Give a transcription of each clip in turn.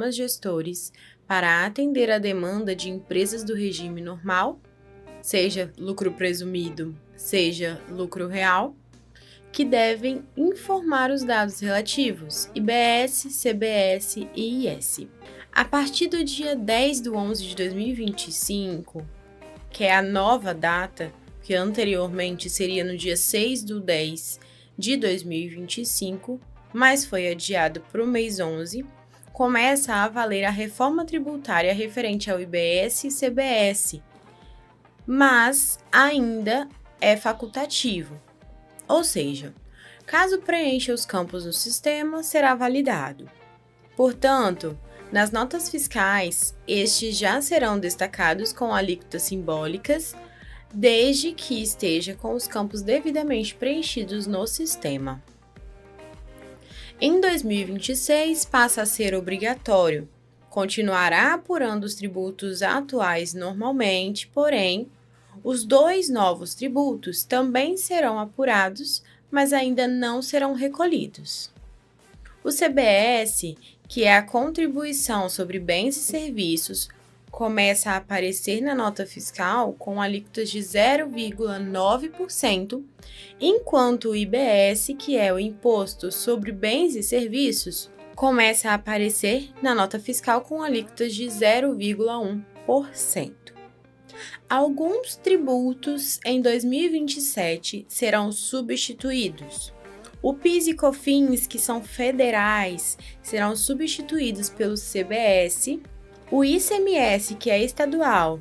sistemas gestores para atender a demanda de empresas do regime normal, seja lucro presumido, seja lucro real, que devem informar os dados relativos IBS, CBS e IS. A partir do dia 10/11 de 2025, que é a nova data, que anteriormente seria no dia 6/10 de 2025, mas foi adiado para o mês 11, começa a valer a reforma tributária referente ao IBS e CBS, mas ainda é facultativo. Ou seja, caso preencha os campos no sistema, será validado. Portanto, nas notas fiscais, estes já serão destacados com alíquotas simbólicas, desde que esteja com os campos devidamente preenchidos no sistema. Em 2026, passa a ser obrigatório. Continuará apurando os tributos atuais normalmente, porém, os 2 novos tributos também serão apurados, mas ainda não serão recolhidos. O CBS, que é a contribuição sobre bens e serviços, começa a aparecer na nota fiscal com alíquotas de 0,9%, enquanto o IBS, que é o Imposto sobre Bens e Serviços, começa a aparecer na nota fiscal com alíquotas de 0,1%. Alguns tributos em 2027 serão substituídos. O PIS e COFINS, que são federais, serão substituídos pelo CBS, o ICMS, que é estadual,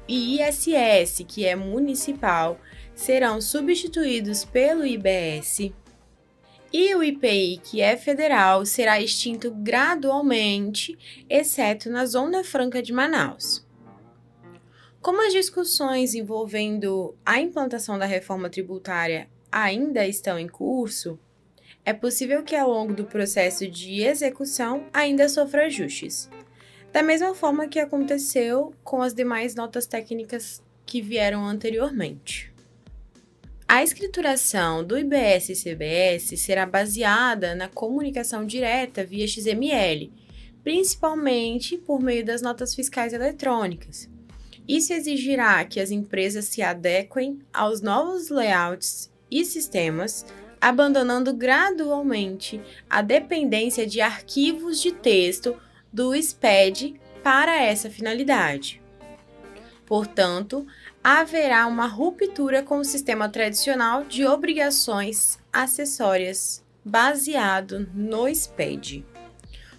e ISS, que é municipal, serão substituídos pelo IBS, e o IPI, que é federal, será extinto gradualmente, exceto na Zona Franca de Manaus. Como as discussões envolvendo a implantação da reforma tributária ainda estão em curso, é possível que ao longo do processo de execução ainda sofra ajustes, da mesma forma que aconteceu com as demais notas técnicas que vieram anteriormente. A escrituração do IBS e CBS será baseada na comunicação direta via XML, principalmente por meio das notas fiscais eletrônicas. Isso exigirá que as empresas se adequem aos novos layouts e sistemas, abandonando gradualmente a dependência de arquivos de texto do SPED para essa finalidade. Portanto, haverá uma ruptura com o sistema tradicional de obrigações acessórias baseado no SPED.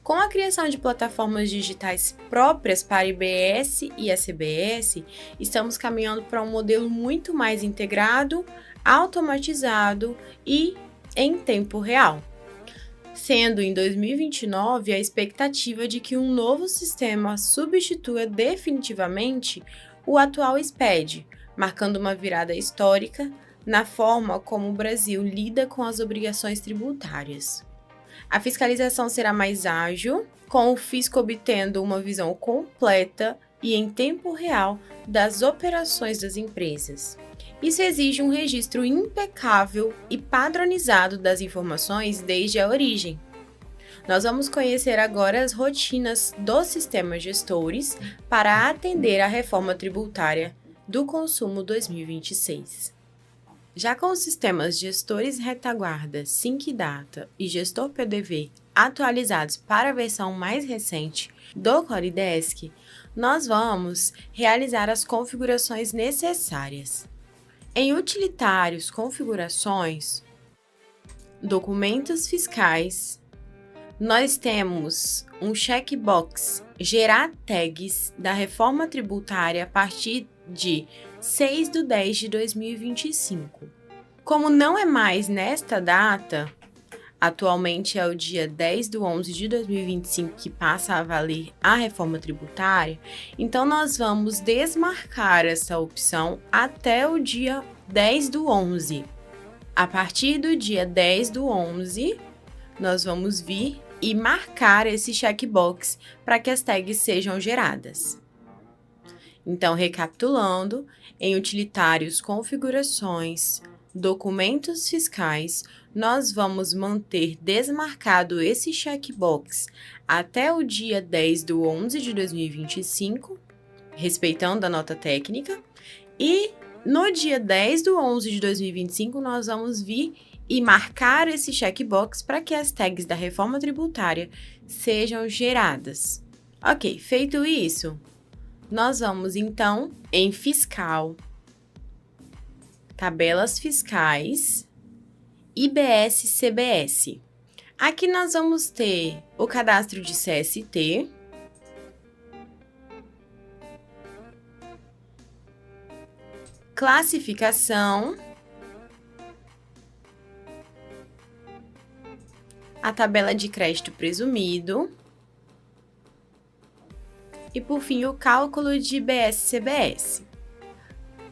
Com a criação de plataformas digitais próprias para IBS e a CBS, estamos caminhando para um modelo muito mais integrado, automatizado e em tempo real, sendo em 2029 a expectativa de que um novo sistema substitua definitivamente o atual SPED, marcando uma virada histórica na forma como o Brasil lida com as obrigações tributárias. A fiscalização será mais ágil, com o fisco obtendo uma visão completa e em tempo real das operações das empresas. Isso exige um registro impecável e padronizado das informações desde a origem. Nós vamos conhecer agora as rotinas dos sistemas gestores para atender à reforma tributária do consumo 2026. Já com os sistemas Gestores Retaguarda, SINC-Data e Gestor PDV atualizados para a versão mais recente do Coridesk, nós vamos realizar as configurações necessárias. Em Utilitários Configurações, Documentos Fiscais, nós temos um checkbox Gerar tags da reforma tributária a partir de 6/10 de 2025. Como não é mais nesta data, atualmente é o dia 10/11 de 2025 que passa a valer a reforma tributária, então nós vamos desmarcar essa opção até o dia 10/11. A partir do dia 10/11, nós vamos vir e marcar esse checkbox para que as tags sejam geradas. Então, recapitulando, em Utilitários Configurações, documentos fiscais, nós vamos manter desmarcado esse checkbox até o dia 10/11 de 2025, respeitando a nota técnica, e no dia 10/11 de 2025 nós vamos vir e marcar esse checkbox para que as tags da reforma tributária sejam geradas. Ok, feito isso, nós vamos então em fiscal, tabelas fiscais, IBS-CBS. Aqui nós vamos ter o cadastro de CST, classificação, a tabela de crédito presumido e, por fim, o cálculo de IBS-CBS.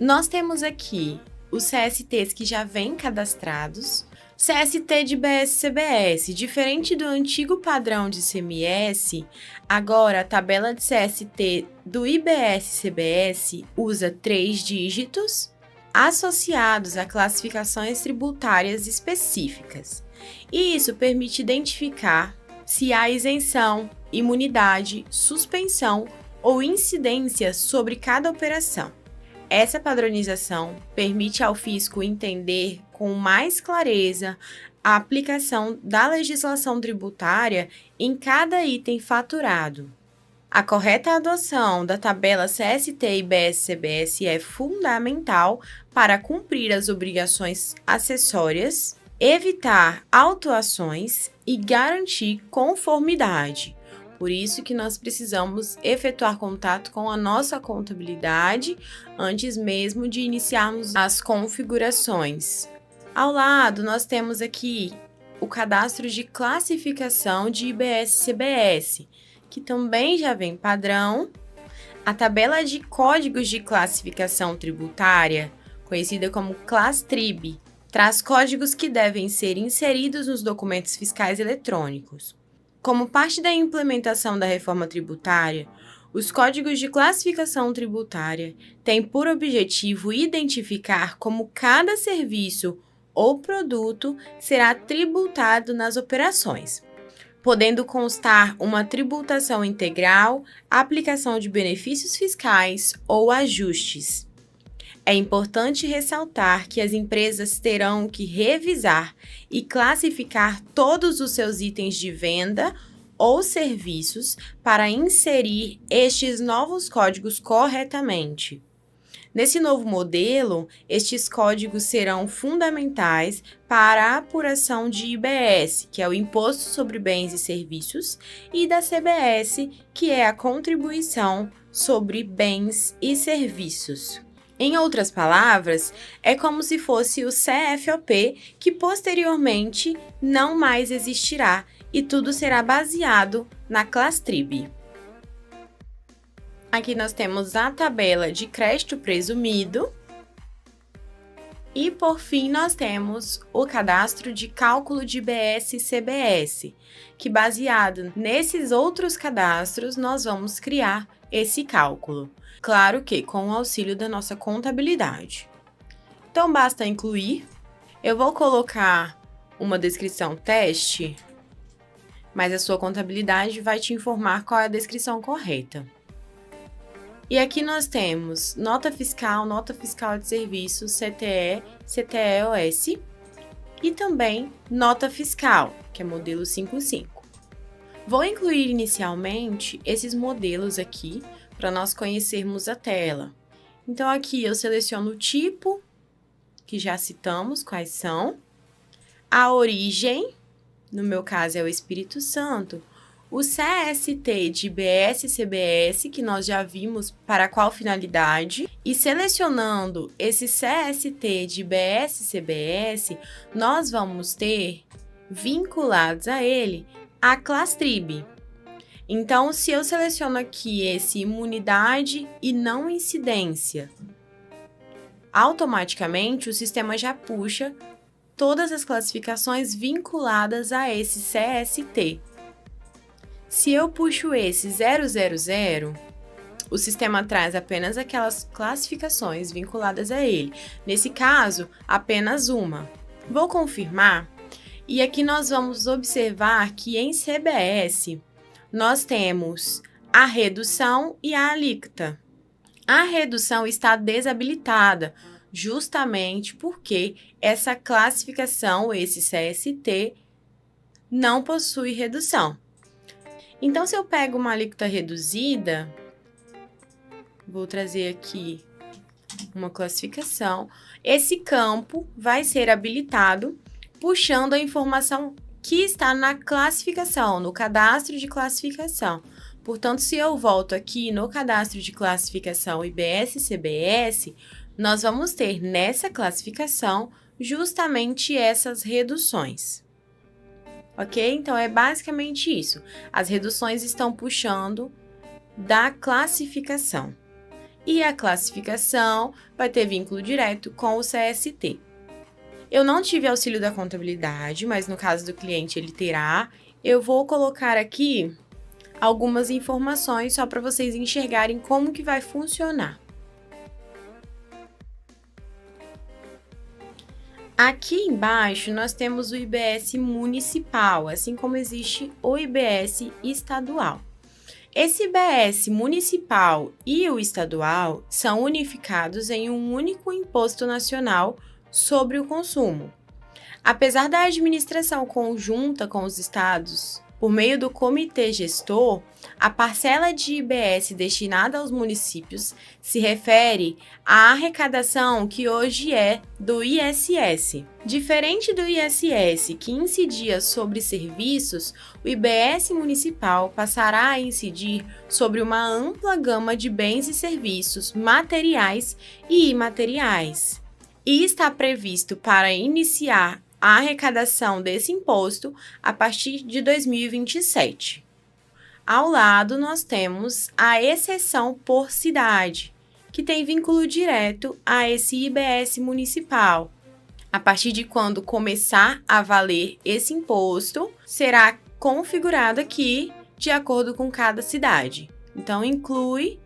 Nós temos aqui os CSTs que já vêm cadastrados. CST de IBS-CBS, diferente do antigo padrão de ICMS, agora a tabela de CST do IBS-CBS usa 3 dígitos associados a classificações tributárias específicas. E isso permite identificar se há isenção, imunidade, suspensão ou incidência sobre cada operação. Essa padronização permite ao fisco entender com mais clareza a aplicação da legislação tributária em cada item faturado. A correta adoção da tabela CST e IBS-CBS é fundamental para cumprir as obrigações acessórias, evitar autuações e garantir conformidade. Por isso que nós precisamos efetuar contato com a nossa contabilidade antes mesmo de iniciarmos as configurações. Ao lado, nós temos aqui o cadastro de classificação de IBS-CBS, que também já vem padrão, a tabela de códigos de classificação tributária, conhecida como ClassTrib, traz códigos que devem ser inseridos nos documentos fiscais eletrônicos. Como parte da implementação da reforma tributária, os códigos de classificação tributária têm por objetivo identificar como cada serviço ou produto será tributado nas operações, podendo constar uma tributação integral, aplicação de benefícios fiscais ou ajustes. É importante ressaltar que as empresas terão que revisar e classificar todos os seus itens de venda ou serviços para inserir estes novos códigos corretamente. Nesse novo modelo, estes códigos serão fundamentais para a apuração de IBS, que é o Imposto sobre Bens e Serviços, e da CBS, que é a Contribuição sobre Bens e Serviços. Em outras palavras, é como se fosse o CFOP, que posteriormente não mais existirá e tudo será baseado na ClassTrib. Aqui nós temos a tabela de crédito presumido e, por fim, nós temos o cadastro de cálculo de IBS-CBS, que, baseado nesses outros cadastros, nós vamos criar esse cálculo. Claro que com o auxílio da nossa contabilidade. Então, basta incluir. Eu vou colocar uma descrição teste, mas a sua contabilidade vai te informar qual é a descrição correta. E aqui nós temos nota fiscal de serviços, CTE, CTE-OS e também nota fiscal, que é modelo 55. Vou incluir inicialmente esses modelos aqui para nós conhecermos a tela. Então, aqui eu seleciono o tipo, que já citamos quais são, a origem, no meu caso é o Espírito Santo, o CST de IBS-CBS, que nós já vimos para qual finalidade, e selecionando esse CST de IBS-CBS, nós vamos ter vinculados a ele a ClassTrib. Então, se eu seleciono aqui esse imunidade e não incidência, automaticamente o sistema já puxa todas as classificações vinculadas a esse CST. Se eu puxo esse 000, O sistema traz apenas aquelas classificações vinculadas a ele. Nesse caso, apenas uma. Vou confirmar. E aqui nós vamos observar que em CBS nós temos a redução e a alíquota. A redução está desabilitada, justamente porque essa classificação, esse CST, não possui redução. Então, se eu pego uma alíquota reduzida, vou trazer aqui uma classificação, esse campo vai ser habilitado puxando a informação que está na classificação, no cadastro de classificação. Portanto, se eu volto aqui no cadastro de classificação IBS-CBS, nós vamos ter nessa classificação justamente essas reduções. Ok? Então, é basicamente isso. As reduções estão puxando da classificação. E a classificação vai ter vínculo direto com o CST. Eu não tive auxílio da contabilidade, mas no caso do cliente ele terá. Eu vou colocar aqui algumas informações só para vocês enxergarem como que vai funcionar. Aqui embaixo nós temos o IBS municipal, assim como existe o IBS estadual. Esse IBS municipal e o estadual são unificados em um único imposto nacional sobre o consumo. Apesar da administração conjunta com os estados, por meio do comitê gestor, a parcela de IBS destinada aos municípios se refere à arrecadação que hoje é do ISS. Diferente do ISS, que incidia sobre serviços, o IBS municipal passará a incidir sobre uma ampla gama de bens e serviços materiais e imateriais. E está previsto para iniciar a arrecadação desse imposto a partir de 2027. Ao lado, nós temos a exceção por cidade, que tem vínculo direto a esse IBS municipal. A partir de quando começar a valer esse imposto, será configurado aqui de acordo com cada cidade. Então, inclui.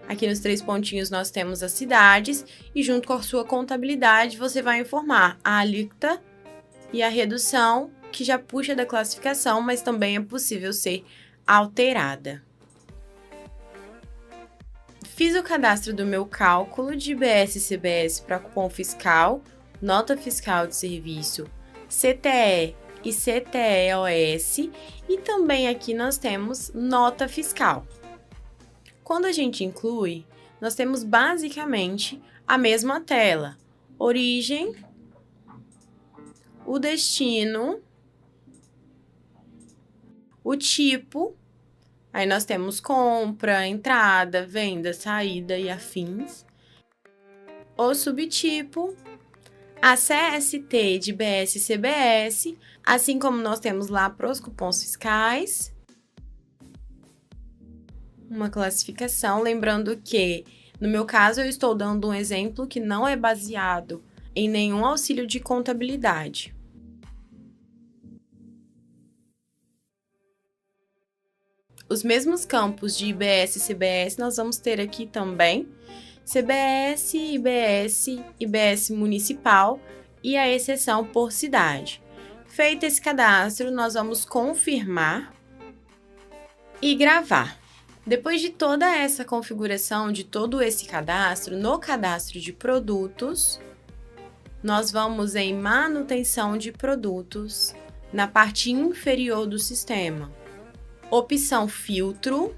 Aqui nos 3 pontinhos nós temos as cidades e junto com a sua contabilidade você vai informar a alíquota e a redução, que já puxa da classificação, mas também é possível ser alterada. Fiz o cadastro do meu cálculo de IBS-CBS para cupom fiscal, nota fiscal de serviço, CTE e CTE-OS e também aqui nós temos nota fiscal. Quando a gente inclui, nós temos basicamente a mesma tela: origem, o destino, o tipo, aí nós temos compra, entrada, venda, saída e afins, o subtipo, a CST de IBS-CBS, assim como nós temos lá para os cupons fiscais, uma classificação, lembrando que, no meu caso, eu estou dando um exemplo que não é baseado em nenhum auxílio de contabilidade. Os mesmos campos de IBS e CBS nós vamos ter aqui também, CBS, IBS, IBS municipal e a exceção por cidade. Feito esse cadastro, nós vamos confirmar e gravar. Depois de toda essa configuração, de todo esse cadastro, no cadastro de produtos, nós vamos em manutenção de produtos, na parte inferior do sistema. Opção filtro,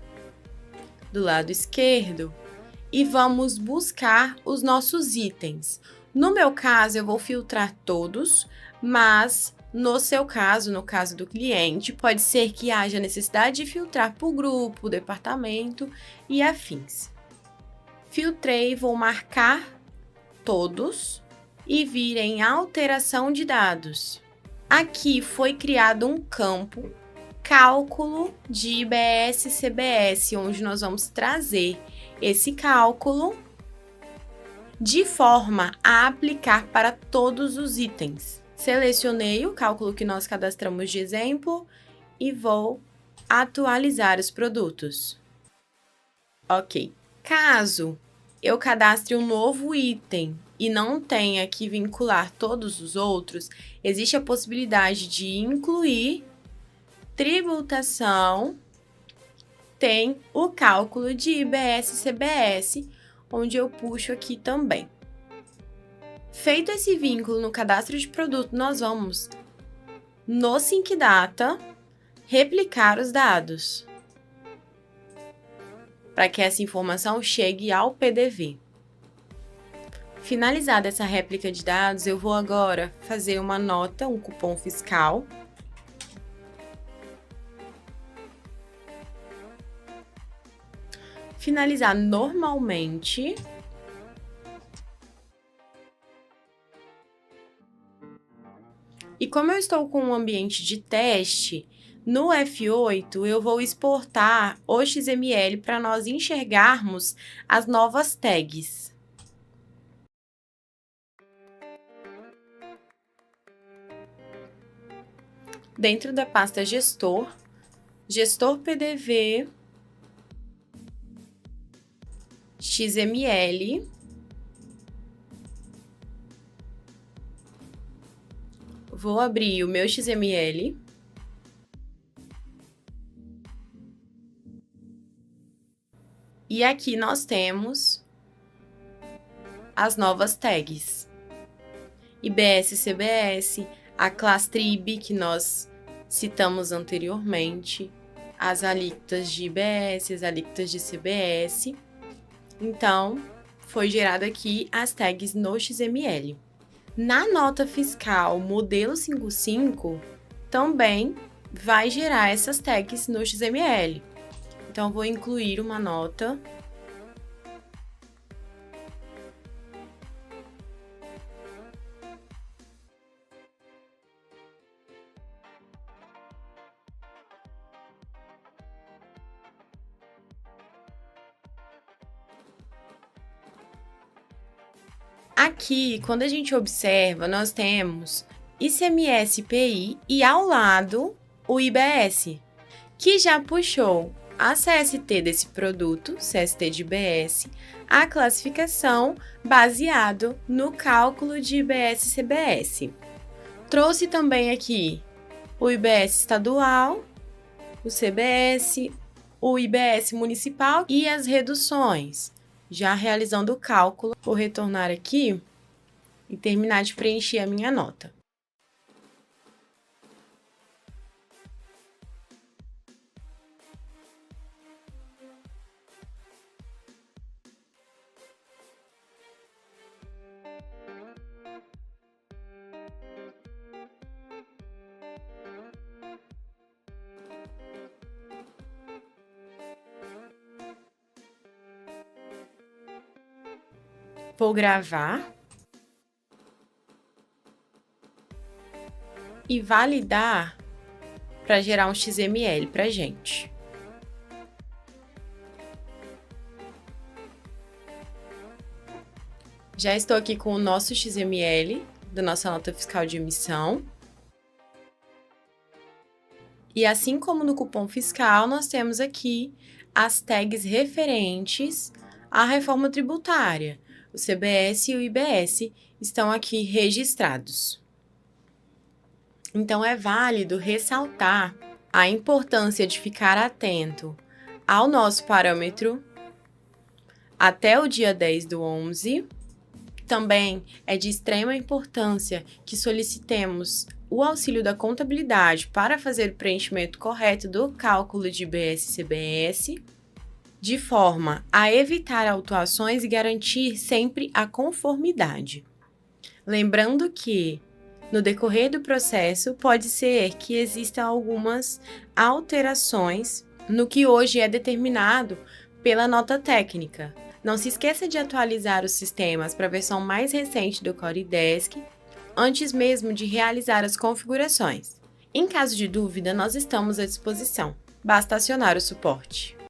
do lado esquerdo, e vamos buscar os nossos itens. No meu caso, eu vou filtrar todos, mas no seu caso, no caso do cliente, pode ser que haja necessidade de filtrar por grupo, departamento e afins. Filtrei, vou marcar todos e vir em alteração de dados. Aqui foi criado um campo cálculo de IBS-CBS, onde nós vamos trazer esse cálculo de forma a aplicar para todos os itens. Selecionei o cálculo que nós cadastramos de exemplo e vou atualizar os produtos. Ok. Caso eu cadastre um novo item e não tenha que vincular todos os outros, existe a possibilidade de incluir tributação, tem o cálculo de IBS e CBS, onde eu puxo aqui também. Feito esse vínculo no cadastro de produto, nós vamos no SyncData replicar os dados, para que essa informação chegue ao PDV. Finalizada essa réplica de dados, eu vou agora fazer uma nota, um cupom fiscal. Finalizar normalmente. E como eu estou com um ambiente de teste, no F8 eu vou exportar o XML para nós enxergarmos as novas tags. Dentro da pasta gestor, gestor PDV, XML, vou abrir o meu XML. E aqui nós temos as novas tags. IBS, CBS, a class trib que nós citamos anteriormente, as alíquotas de IBS, as alíquotas de CBS. Então, foi gerado aqui as tags no XML. Na nota fiscal modelo 55, também vai gerar essas tags no XML. Então, vou incluir uma nota. Aqui, quando a gente observa, nós temos ICMS-PI e ao lado o IBS, que já puxou a CST desse produto, CST de IBS, a classificação baseado no cálculo de IBS e CBS. Trouxe também aqui o IBS estadual, o CBS, o IBS municipal e as reduções. Já realizando o cálculo, vou retornar aqui e terminar de preencher a minha nota. Vou gravar e validar para gerar um XML para gente. Já estou aqui com o nosso XML da nossa nota fiscal de emissão. E assim como no cupom fiscal, nós temos aqui as tags referentes à reforma tributária. O CBS e o IBS estão aqui registrados. Então, é válido ressaltar a importância de ficar atento ao nosso parâmetro até o dia 10/11. Também é de extrema importância que solicitemos o auxílio da contabilidade para fazer o preenchimento correto do cálculo de IBS e CBS, de forma a evitar autuações e garantir sempre a conformidade. Lembrando que, no decorrer do processo, pode ser que existam algumas alterações no que hoje é determinado pela nota técnica. Não se esqueça de atualizar os sistemas para a versão mais recente do CoriDesk, antes mesmo de realizar as configurações. Em caso de dúvida, nós estamos à disposição. Basta acionar o suporte.